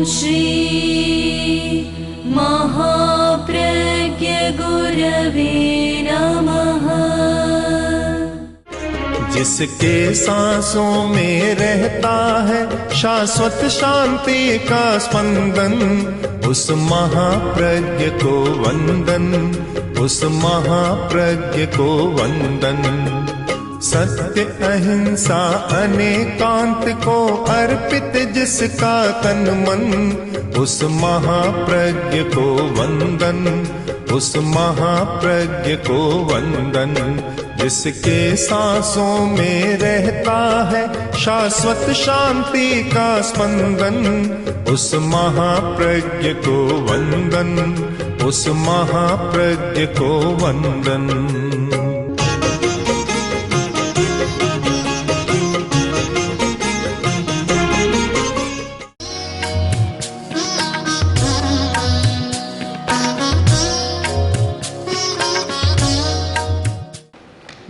श्री महाप्रज्ञ गुरवे नमः। जिसके सांसों में रहता है शाश्वत शांति का स्पंदन, उस महाप्रज्ञ को वंदन, उस महाप्रज्ञ को वंदन। सत्य अहिंसा अनेकांत को अर्पित जिसका तन मन, उस महाप्रज्ञ को वंदन, उस महाप्रज्ञ को वंदन। जिसके सांसों में रहता है शाश्वत शांति का स्पंदन, उस महाप्रज्ञ को वंदन, उस महाप्रज्ञ को वंदन।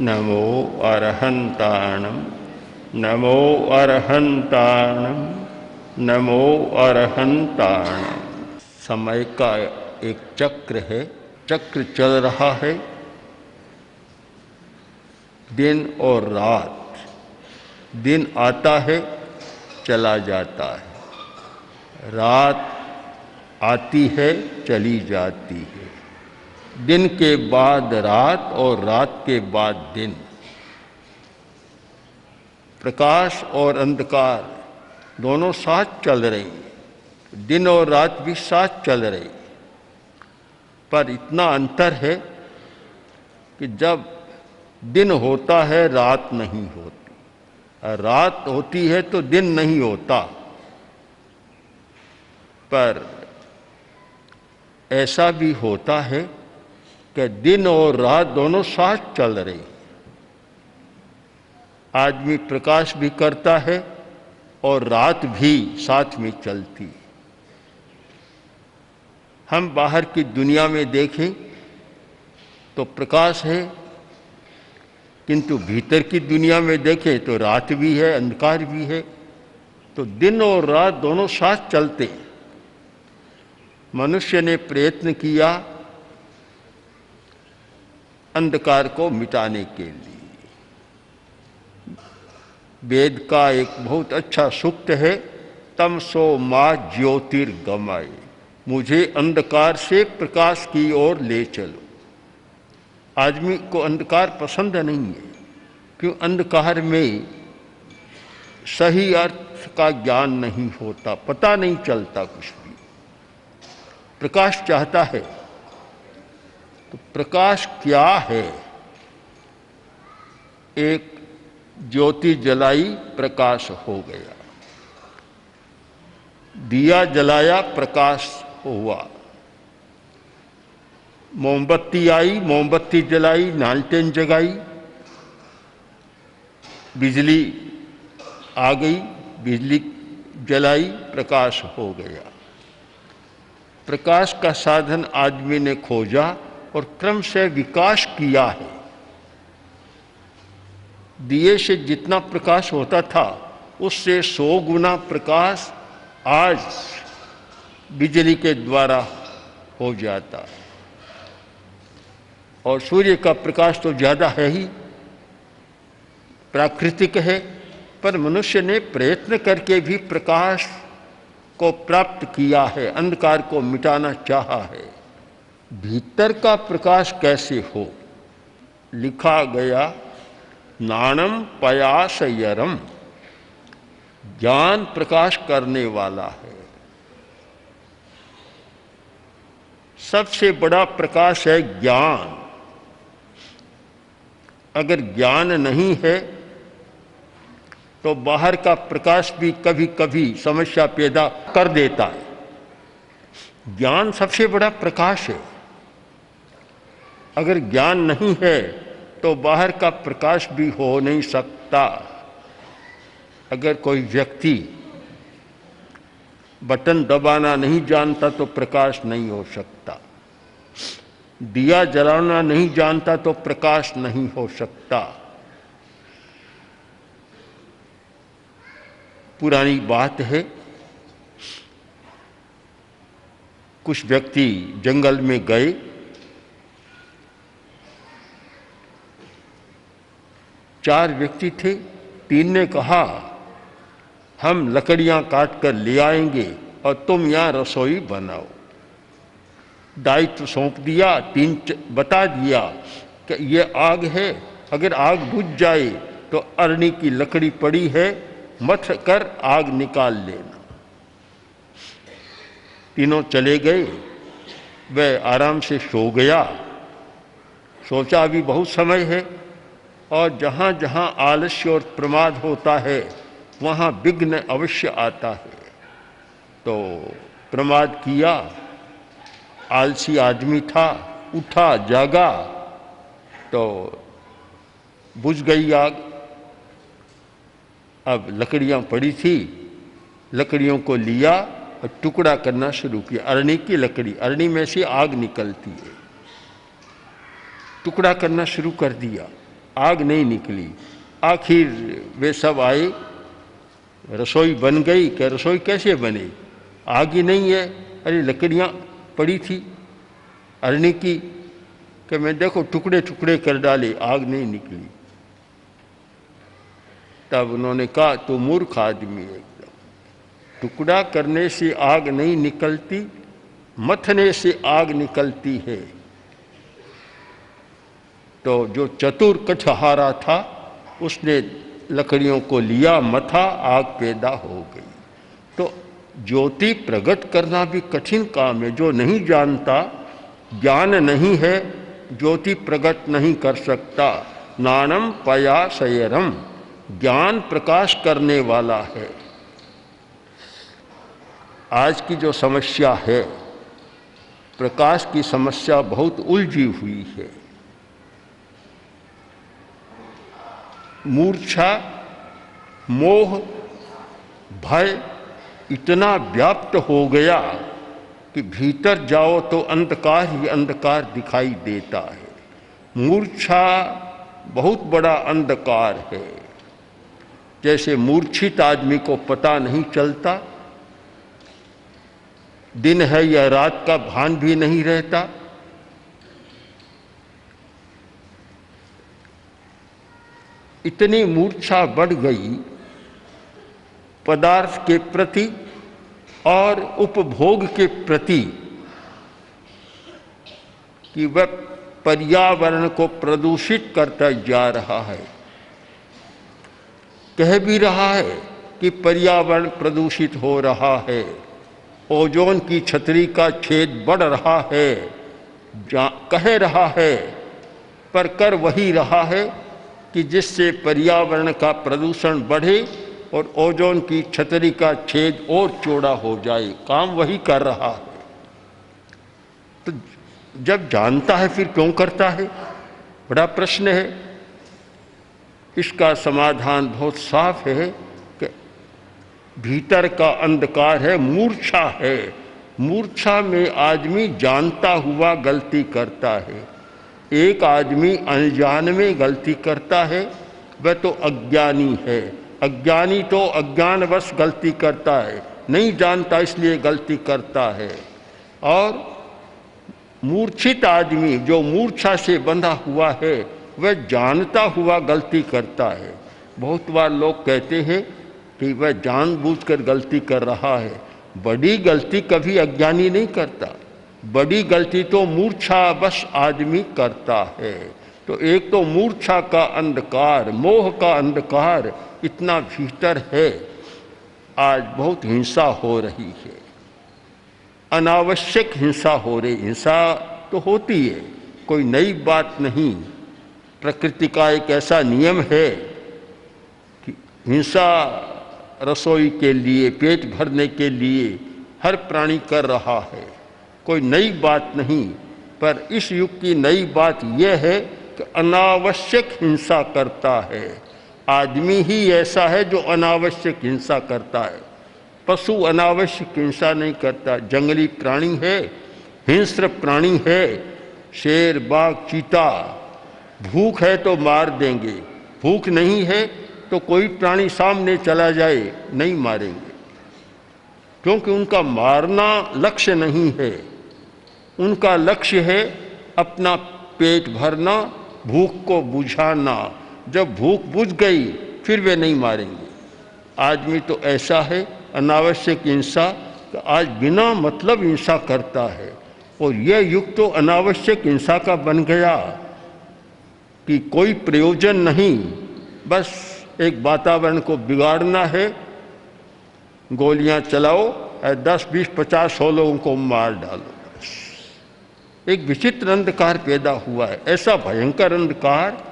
नमो अरहंताणं, नमो अरहंताणं, नमो अरहंताणं। समय का एक चक्र है, चक्र चल रहा है, दिन और रात। दिन आता है, चला जाता है, रात आती है, चली जाती है। दिन के बाद रात और रात के बाद दिन। प्रकाश और अंधकार दोनों साथ चल रही हैं, दिन और रात भी साथ चल रही, पर इतना अंतर है कि जब दिन होता है रात नहीं होती, और रात होती है तो दिन नहीं होता। पर ऐसा भी होता है कि दिन और रात दोनों साथ चल रही। आदमी प्रकाश भी करता है और रात भी साथ में चलती। हम बाहर की दुनिया में देखें तो प्रकाश है, किंतु भीतर की दुनिया में देखें तो रात भी है, अंधकार भी है। तो दिन और रात दोनों साथ चलते। मनुष्य ने प्रयत्न किया अंधकार को मिटाने के लिए। वेद का एक बहुत अच्छा सूक्त है, तमसो मा ज्योतिर्गमय, मुझे अंधकार से प्रकाश की ओर ले चलो। आदमी को अंधकार पसंद नहीं है, क्यों? अंधकार में सही अर्थ का ज्ञान नहीं होता, पता नहीं चलता कुछ भी। प्रकाश चाहता है, तो प्रकाश क्या है? एक ज्योति जलाई, प्रकाश हो गया। दिया जलाया, प्रकाश हुआ। मोमबत्ती आई, मोमबत्ती जलाई, लालटेन जगाई, बिजली आ गई, बिजली जलाई, प्रकाश हो गया। प्रकाश का साधन आदमी ने खोजा और क्रम से विकास किया है। दिए से जितना प्रकाश होता था, उससे 100 गुना प्रकाश आज बिजली के द्वारा हो जाता है। और सूर्य का प्रकाश तो ज़्यादा है ही, प्राकृतिक है, पर मनुष्य ने प्रयत्न करके भी प्रकाश को प्राप्त किया है, अंधकार को मिटाना चाहा है। भीतर का प्रकाश कैसे हो? लिखा गया, नाणम पयासयरम, ज्ञान प्रकाश करने वाला है। सबसे बड़ा प्रकाश है ज्ञान। अगर ज्ञान नहीं है तो बाहर का प्रकाश भी कभी कभी समस्या पैदा कर देता है। ज्ञान सबसे बड़ा प्रकाश है। अगर ज्ञान नहीं है तो बाहर का प्रकाश भी हो नहीं सकता। अगर कोई व्यक्ति बटन दबाना नहीं जानता तो प्रकाश नहीं हो सकता। दिया जलाना नहीं जानता तो प्रकाश नहीं हो सकता। पुरानी बात है, कुछ व्यक्ति जंगल में गए, चार व्यक्ति थे। तीन ने कहा हम लकड़ियां काट कर ले आएंगे और तुम यहाँ रसोई बनाओ। दायित्व सौंप दिया। तीन बता दिया कि ये आग है, अगर आग बुझ जाए तो अरणी की लकड़ी पड़ी है, मथ कर आग निकाल लेना। तीनों चले गए। वह आराम से सो गया। सोचा अभी बहुत समय है, और जहाँ जहाँ आलस्य और प्रमाद होता है वहाँ विघ्न अवश्य आता है। तो प्रमाद किया, आलसी आदमी था, उठा जागा तो बुझ गई आग। अब लकड़ियाँ पड़ी थी, लकड़ियों को लिया और टुकड़ा करना शुरू किया। अरणी की लकड़ी, अरणी में से आग निकलती है, टुकड़ा करना शुरू कर दिया। आग नहीं निकली। आखिर वे सब आए, रसोई बन गई। क्या रसोई कैसे बने, आग ही नहीं है। अरे लकड़ियाँ पड़ी थी अरणी की, कि मैं देखो टुकड़े टुकड़े कर डाले, आग नहीं निकली। तब उन्होंने कहा तो मूर्ख आदमी है, टुकड़ा करने से आग नहीं निकलती, मथने से आग निकलती है। तो जो चतुर कठहारा था उसने लकड़ियों को लिया, मथा, आग पैदा हो गई। तो ज्योति प्रकट करना भी कठिन काम है। जो नहीं जानता, ज्ञान नहीं है, ज्योति प्रकट नहीं कर सकता। नानम पया शयरम, ज्ञान प्रकाश करने वाला है। आज की जो समस्या है, प्रकाश की समस्या बहुत उलझी हुई है। मूर्छा, मोह, भय इतना व्याप्त हो गया कि भीतर जाओ तो अंधकार ही अंधकार दिखाई देता है। मूर्छा बहुत बड़ा अंधकार है। जैसे मूर्छित आदमी को पता नहीं चलता, दिन है या रात का भान भी नहीं रहता। इतनी मूर्छा बढ़ गई पदार्थ के प्रति और उपभोग के प्रति कि वह पर्यावरण को प्रदूषित करता जा रहा है। कह भी रहा है कि पर्यावरण प्रदूषित हो रहा है, ओजोन की छतरी का छेद बढ़ रहा है, कह रहा है, पर कर वही रहा है कि जिससे पर्यावरण का प्रदूषण बढ़े और ओजोन की छतरी का छेद और चौड़ा हो जाए। काम वही कर रहा है। तो जब जानता है फिर क्यों करता है, बड़ा प्रश्न है। इसका समाधान बहुत साफ है कि भीतर का अंधकार है, मूर्छा है। मूर्छा में आदमी जानता हुआ गलती करता है। एक आदमी अनजान में गलती करता है, वह तो अज्ञानी है। अज्ञानी तो अज्ञानवश गलती करता है, नहीं जानता इसलिए गलती करता है। और मूर्छित आदमी जो मूर्छा से बंधा हुआ है, वह जानता हुआ गलती करता है। बहुत बार लोग कहते हैं कि वह जानबूझकर गलती कर रहा है। बड़ी गलती कभी अज्ञानी नहीं करता, बड़ी गलती तो मूर्छावश आदमी करता है। तो एक तो मूर्छा का अंधकार, मोह का अंधकार इतना भीतर है। आज बहुत हिंसा हो रही है, अनावश्यक हिंसा हो रही। हिंसा तो होती है, कोई नई बात नहीं। प्रकृति का एक ऐसा नियम है कि हिंसा रसोई के लिए, पेट भरने के लिए हर प्राणी कर रहा है, कोई नई बात नहीं। पर इस युग की नई बात यह है कि अनावश्यक हिंसा करता है। आदमी ही ऐसा है जो अनावश्यक हिंसा करता है। पशु अनावश्यक हिंसा नहीं करता। जंगली प्राणी है, हिंस्र प्राणी है, शेर, बाघ, चीता। भूख है तो मार देंगे, भूख नहीं है तो कोई प्राणी सामने चला जाए नहीं मारेंगे, क्योंकि उनका मारना लक्ष्य नहीं है। उनका लक्ष्य है अपना पेट भरना, भूख को बुझाना। जब भूख बुझ गई फिर वे नहीं मारेंगे। आदमी तो ऐसा है, अनावश्यक हिंसा, आज बिना मतलब हिंसा करता है। और यह युग तो अनावश्यक हिंसा का बन गया कि कोई प्रयोजन नहीं, बस एक वातावरण को बिगाड़ना है, गोलियां चलाओ, 10, 20, 50, 100 लोगों को मार डालो। एक विचित्र अंधकार पैदा हुआ है, ऐसा भयंकर अंधकार।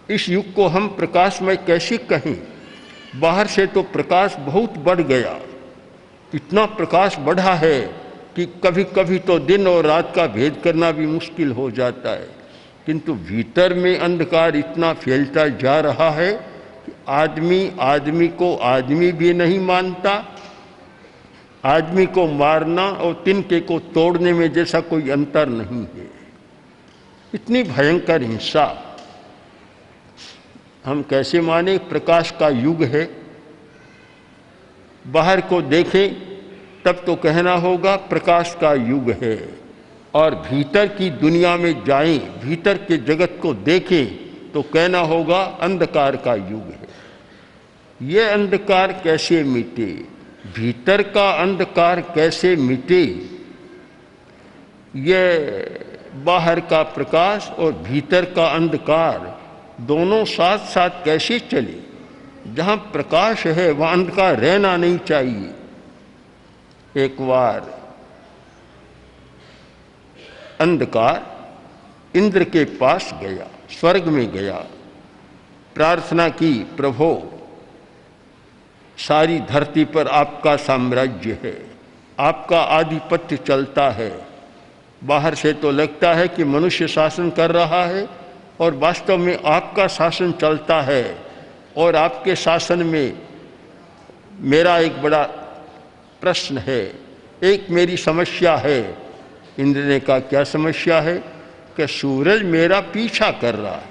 इस युग को हम प्रकाशमय कैसे कहें? बाहर से तो प्रकाश बहुत बढ़ गया, इतना प्रकाश बढ़ा है कि कभी कभी तो दिन और रात का भेद करना भी मुश्किल हो जाता है। किंतु भीतर में अंधकार इतना फैलता जा रहा है कि आदमी को आदमी भी नहीं मानता। आदमी को मारना और तिनके को तोड़ने में जैसा कोई अंतर नहीं है। इतनी भयंकर हिंसा हम कैसे माने? प्रकाश का युग है। बाहर को देखें तब तो कहना होगा प्रकाश का युग है, और भीतर की दुनिया में जाएं, भीतर के जगत को देखें तो कहना होगा अंधकार का युग है। ये अंधकार कैसे मिटे? भीतर का अंधकार कैसे मिटे? ये बाहर का प्रकाश और भीतर का अंधकार दोनों साथ साथ कैसे चले? जहाँ प्रकाश है वहाँ अंधकार रहना नहीं चाहिए। एक बार अंधकार इंद्र के पास गया, स्वर्ग में गया, प्रार्थना की, प्रभो सारी धरती पर आपका साम्राज्य है, आपका आधिपत्य चलता है। बाहर से तो लगता है कि मनुष्य शासन कर रहा है और वास्तव में आपका शासन चलता है। और आपके शासन में मेरा एक बड़ा प्रश्न है, एक मेरी समस्या है। इंद्र ने कहा क्या समस्या है? कि सूरज मेरा पीछा कर रहा है,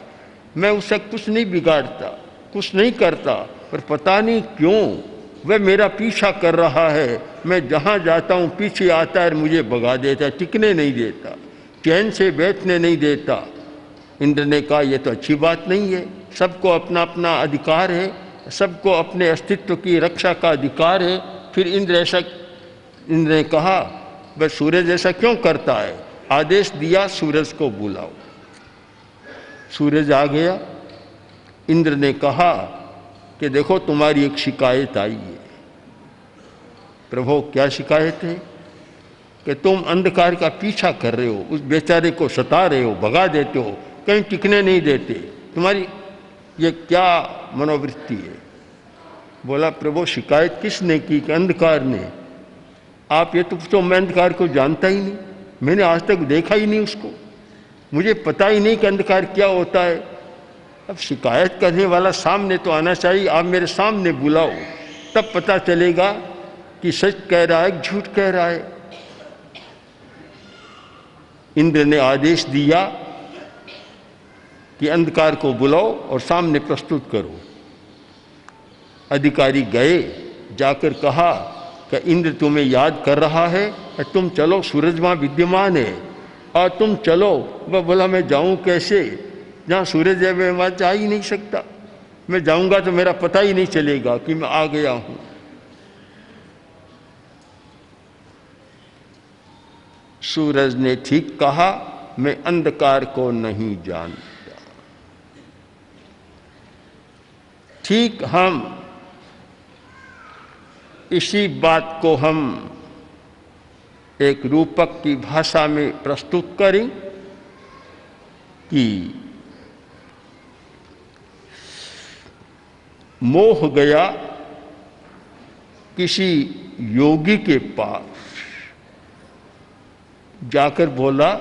मैं उसे कुछ नहीं बिगाड़ता, कुछ नहीं करता, पर पता नहीं क्यों वह मेरा पीछा कर रहा है। मैं जहाँ जाता हूँ पीछे आता है, मुझे भगा देता है, टिकने नहीं देता, चैन से बैठने नहीं देता। इंद्र ने कहा यह तो अच्छी बात नहीं है, सबको अपना अपना अधिकार है, सबको अपने अस्तित्व की रक्षा का अधिकार है। फिर इंद्र ने कहा वह सूरज ऐसा क्यों करता है? आदेश दिया सूरज को बुलाओ। सूरज आ गया। इंद्र ने कहा कि देखो तुम्हारी एक शिकायत आई है। प्रभु क्या शिकायत है? कि तुम अंधकार का पीछा कर रहे हो, उस बेचारे को सता रहे हो, भगा देते हो, कहीं टिकने नहीं देते। तुम्हारी ये क्या मनोवृत्ति है? बोला प्रभु शिकायत किसने की? कि अंधकार ने। आप ये तो मैं अंधकार को जानता ही नहीं, मैंने आज तक देखा ही नहीं उसको, मुझे पता ही नहीं कि अंधकार क्या होता है। अब शिकायत करने वाला सामने तो आना चाहिए, आप मेरे सामने बुलाओ, तब पता चलेगा कि सच कह रहा है कि झूठ कह रहा है। इंद्र ने आदेश दिया कि अंधकार को बुलाओ और सामने प्रस्तुत करो। अधिकारी गए, जाकर कहा कि इंद्र तुम्हें याद कर रहा है, तुम चलो, सूरज वहाँ विद्यमान है और तुम चलो। वह बोला मैं जाऊँ कैसे? जहाँ सूरज है मैं वहाँ जा ही नहीं सकता, मैं जाऊँगा तो मेरा पता ही नहीं चलेगा कि मैं आ गया हूँ। सूरज ने ठीक कहा, मैं अंधकार को नहीं जानता। ठीक हम इसी बात को हम एक रूपक की भाषा में प्रस्तुत करें कि मोह गया किसी योगी के पास, जाकर बोला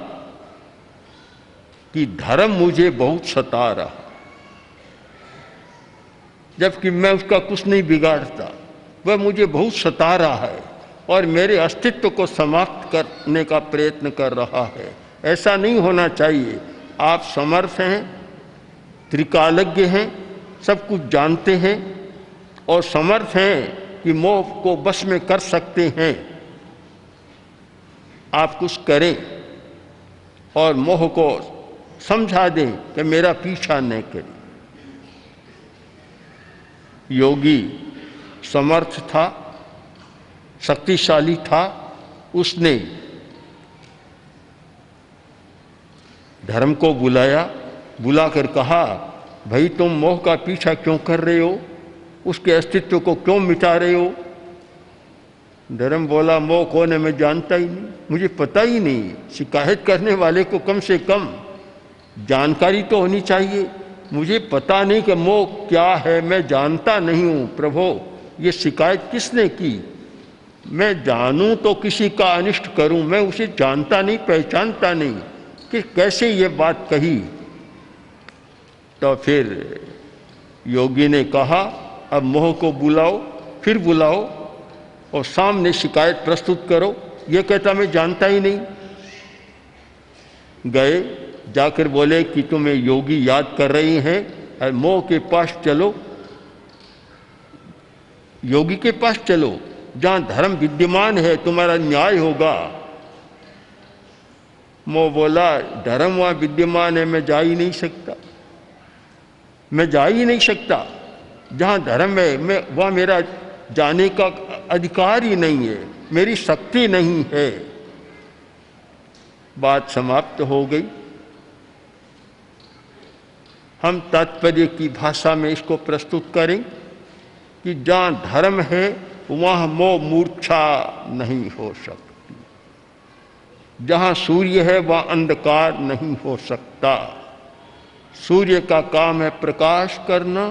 कि धर्म मुझे बहुत सता रहा, जबकि मैं उसका कुछ नहीं बिगाड़ता, वह मुझे बहुत सता रहा है और मेरे अस्तित्व को समाप्त करने का प्रयत्न कर रहा है। ऐसा नहीं होना चाहिए। आप समर्थ हैं, त्रिकालज्ञ हैं, सब कुछ जानते हैं और समर्थ हैं कि मोह को बस में कर सकते हैं। आप कुछ करें और मोह को समझा दें कि मेरा पीछा न करें। योगी समर्थ था, शक्तिशाली था, उसने धर्म को बुलाया, बुलाकर कहा, भाई तुम मोह का पीछा क्यों कर रहे हो, उसके अस्तित्व को क्यों मिटा रहे हो? धर्म बोला, मोह कौन है मैं जानता ही नहीं, मुझे पता ही नहीं। शिकायत करने वाले को कम से कम जानकारी तो होनी चाहिए। मुझे पता नहीं कि मोह क्या है, मैं जानता नहीं हूँ। प्रभु, ये शिकायत किसने की? मैं जानूं तो किसी का अनिष्ट करूं, मैं उसे जानता नहीं, पहचानता नहीं कि कैसे ये बात कही। तो फिर योगी ने कहा, अब मोह को बुलाओ, फिर बुलाओ और सामने शिकायत प्रस्तुत करो। ये कहता मैं जानता ही नहीं। गए, जाकर बोले कि तुम्हें योगी याद कर रही हैं और मोह के पास चलो, योगी के पास चलो, जहां धर्म विद्यमान है, तुम्हारा न्याय होगा। मोह बोला, धर्म वहां विद्यमान है, मैं जा ही नहीं सकता, मैं जा ही नहीं सकता। जहां धर्म है मैं वहां मेरा जाने का अधिकार ही नहीं है, मेरी शक्ति नहीं है। बात समाप्त हो गई। हम तात्पर्य की भाषा में इसको प्रस्तुत करें कि जहां धर्म है वहां मोह मूर्छा नहीं हो सकती, जहां सूर्य है वहां अंधकार नहीं हो सकता। सूर्य का काम है प्रकाश करना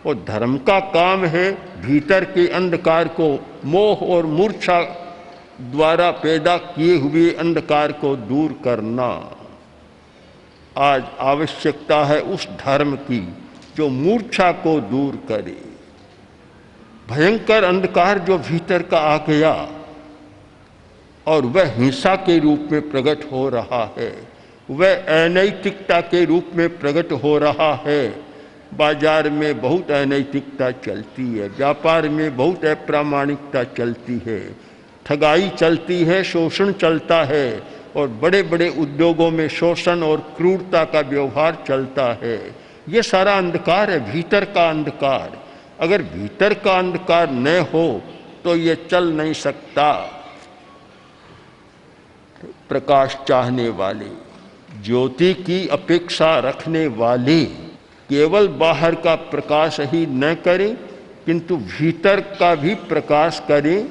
और धर्म का काम है भीतर के अंधकार को, मोह और मूर्छा द्वारा पैदा किए हुए अंधकार को दूर करना। आज आवश्यकता है उस धर्म की जो मूर्छा को दूर करे। भयंकर अंधकार जो भीतर का आ गया और वह हिंसा के रूप में प्रकट हो रहा है, वह अनैतिकता के रूप में प्रकट हो रहा है। बाजार में बहुत अनैतिकता चलती है, व्यापार में बहुत अप्रामाणिकता चलती है, ठगाई चलती है, शोषण चलता है और बड़े बड़े उद्योगों में शोषण और क्रूरता का व्यवहार चलता है। ये सारा अंधकार है, भीतर का अंधकार। अगर भीतर का अंधकार न हो तो ये चल नहीं सकता। प्रकाश चाहने वाले, ज्योति की अपेक्षा रखने वाले केवल बाहर का प्रकाश ही न करें किंतु भीतर का भी प्रकाश करें।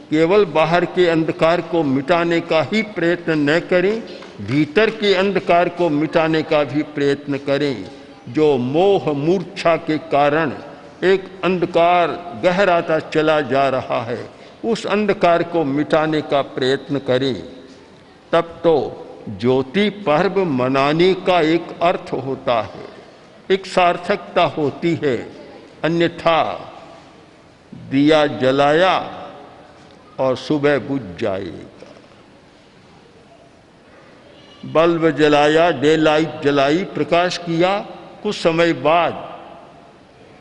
केवल बाहर के अंधकार को मिटाने का ही प्रयत्न न करें, भीतर के अंधकार को मिटाने का भी प्रयत्न करें। जो मोह मूर्छा के कारण एक अंधकार गहराता चला जा रहा है, उस अंधकार को मिटाने का प्रयत्न करें। तब तो ज्योति पर्व मनाने का एक अर्थ होता है, एक सार्थकता होती है। अन्यथा दिया जलाया और सुबह बुझ जाएगा। बल्ब जलाया, डे लाइट जलाई, प्रकाश किया, कुछ समय बाद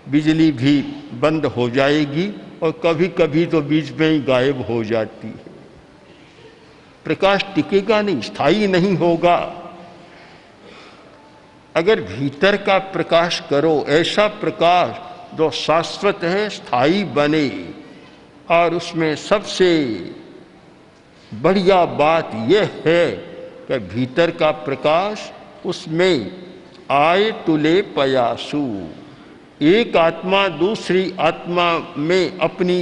बिजली भी बंद हो जाएगी और कभी कभी तो बीच में ही गायब हो जाती है। प्रकाश टिकेगा नहीं, स्थायी नहीं होगा। अगर भीतर का प्रकाश करो, ऐसा प्रकाश जो शाश्वत है, स्थायी बने, और उसमें सबसे बढ़िया बात यह है कि भीतर का प्रकाश उसमें आए तुले पयासु, एक आत्मा दूसरी आत्मा में अपनी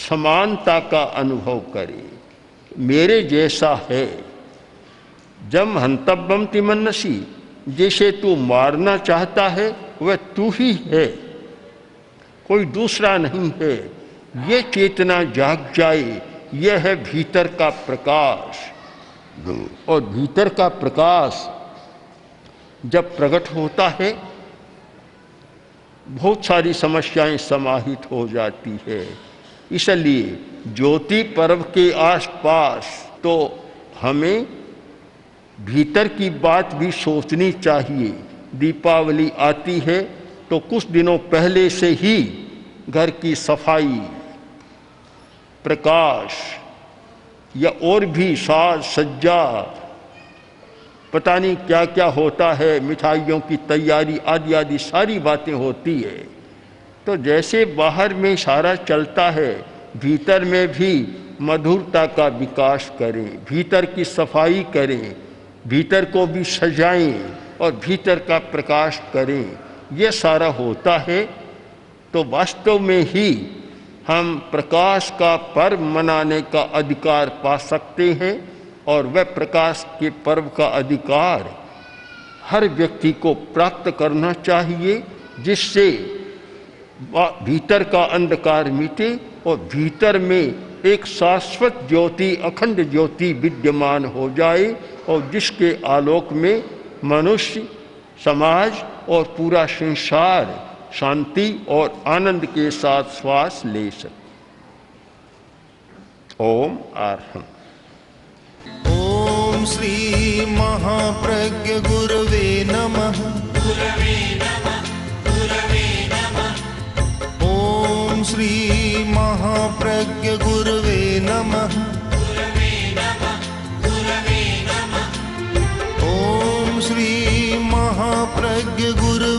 समानता का अनुभव करे, मेरे जैसा है। जब हंतव्यम तिमन्नसी, जैसे तू मारना चाहता है वह तू ही है, कोई दूसरा नहीं है। ये चेतना जाग जाए, यह है भीतर का प्रकाश। और भीतर का प्रकाश जब प्रकट होता है बहुत सारी समस्याएं समाहित हो जाती है। इसलिए ज्योति पर्व के आसपास तो हमें भीतर की बात भी सोचनी चाहिए। दीपावली आती है तो कुछ दिनों पहले से ही घर की सफाई, प्रकाश, या और भी साज सज्जा, पता नहीं क्या क्या होता है, मिठाइयों की तैयारी आदि आदि सारी बातें होती है। तो जैसे बाहर में सारा चलता है, भीतर में भी मधुरता का विकास करें, भीतर की सफाई करें, भीतर को भी सजाएं और भीतर का प्रकाश करें, ये सारा होता है। तो वास्तव में ही हम प्रकाश का पर्व मनाने का अधिकार पा सकते हैं, और वह प्रकाश के पर्व का अधिकार हर व्यक्ति को प्राप्त करना चाहिए, जिससे भीतर का अंधकार मिटे और भीतर में एक शाश्वत ज्योति, अखंड ज्योति विद्यमान हो जाए, और जिसके आलोक में मनुष्य, समाज और पूरा संसार शांति और आनंद के साथ श्वास ले सके। ओम अर्हम्। ओम श्री महाप्रज्ञ गुरवे नमः। ओम श्री महाप्रज्ञ गुरवे नमः। ओम श्री महाप्रज्ञ गुरवे